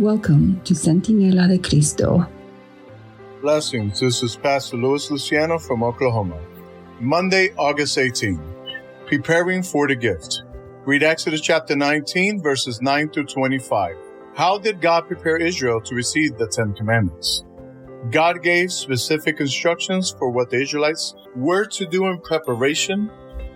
Welcome to Centinela de Cristo. Blessings. This is Pastor Luis Luciano from Oklahoma. Monday, August 18. Preparing for the gift. Read Exodus chapter 19, verses 9 through 25. How did God prepare Israel to receive the Ten Commandments? God gave specific instructions for what the Israelites were to do in preparation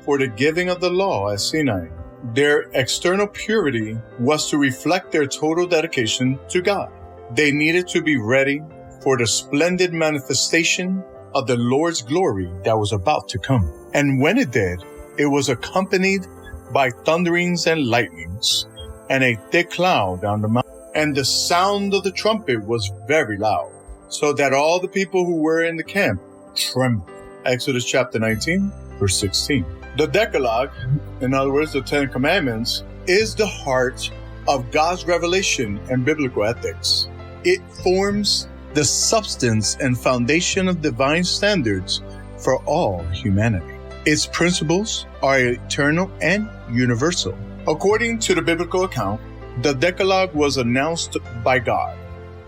for the giving of the law at Sinai. Their external purity was to reflect their total dedication to God. They needed to be ready for the splendid manifestation of the Lord's glory that was about to come. And when it did, it was accompanied by thunderings and lightnings and a thick cloud on the mountain. And the sound of the trumpet was very loud, so that all the people who were in the camp trembled. Exodus chapter 19, verse 16. The Decalogue, in other words, the Ten Commandments, is the heart of God's revelation and biblical ethics. It forms the substance and foundation of divine standards for all humanity. Its principles are eternal and universal. According to the biblical account, the Decalogue was announced by God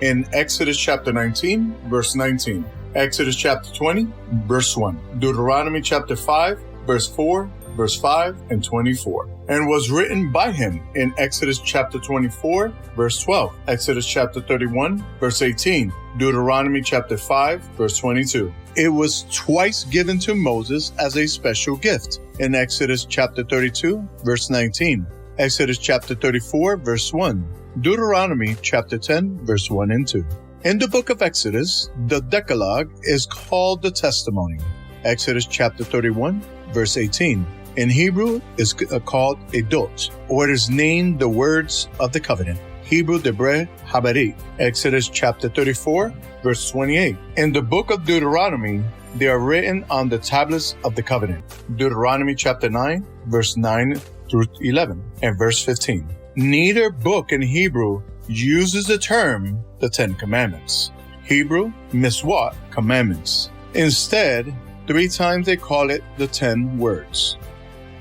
in Exodus chapter 19, verse 19, Exodus chapter 20, verse 1, Deuteronomy chapter 5, verse 4, verse 5, and 24, and was written by him in Exodus chapter 24, verse 12, Exodus chapter 31, verse 18, Deuteronomy chapter 5, verse 22. It was twice given to Moses as a special gift in Exodus chapter 32, verse 19, Exodus chapter 34, verse 1, Deuteronomy chapter 10, verse 1 and 2. In the book of Exodus, the Decalogue is called the testimony. Exodus chapter 31, verse 18. In Hebrew, is called Edot, or it is named the words of the covenant. Hebrew Debre Habarit. Exodus chapter 34, verse 28. In the book of Deuteronomy, they are written on the tablets of the covenant. Deuteronomy chapter 9, verse 9 through 11, and verse 15. Neither book in Hebrew uses the term the Ten Commandments. Hebrew, Miswat, commandments. Instead, 3 times they call it the 10 words.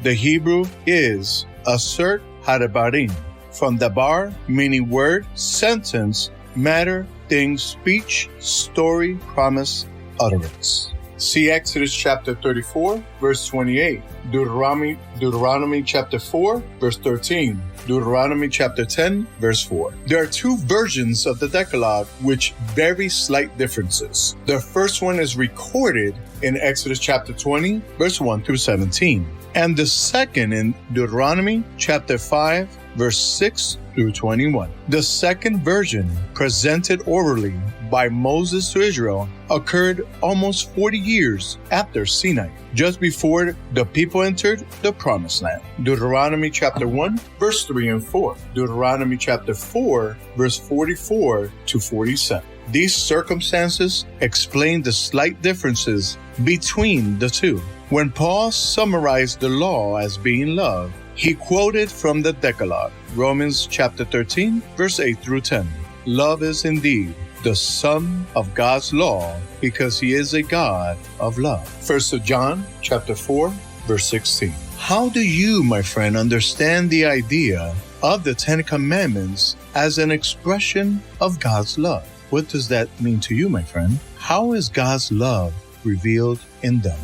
The Hebrew is Asert Hadabarim, from dabar, meaning word, sentence, matter, thing, speech, story, promise, utterance. See Exodus chapter 34, verse 28, Deuteronomy chapter 4, verse 13, Deuteronomy chapter 10, verse 4. There are 2 versions of the Decalogue which very slight differences. The first one is recorded in Exodus chapter 20, verse 1 through 17, and the second in Deuteronomy chapter 5, verse 6 through 21. The second version, presented orally by Moses to Israel, occurred almost 40 years after Sinai, just before the people entered the Promised Land. Deuteronomy chapter 1, verse 3 and 4. Deuteronomy chapter 4, verse 44 to 47. These circumstances explain the slight differences between the 2. When Paul summarized the law as being love, he quoted from the Decalogue, Romans chapter 13, verse 8 through 10. Love is indeed the sum of God's law, because he is a God of love. 1 John chapter 4, verse 16. How do you, my friend, understand the idea of the Ten Commandments as an expression of God's love? What does that mean to you, my friend? How is God's love revealed in them?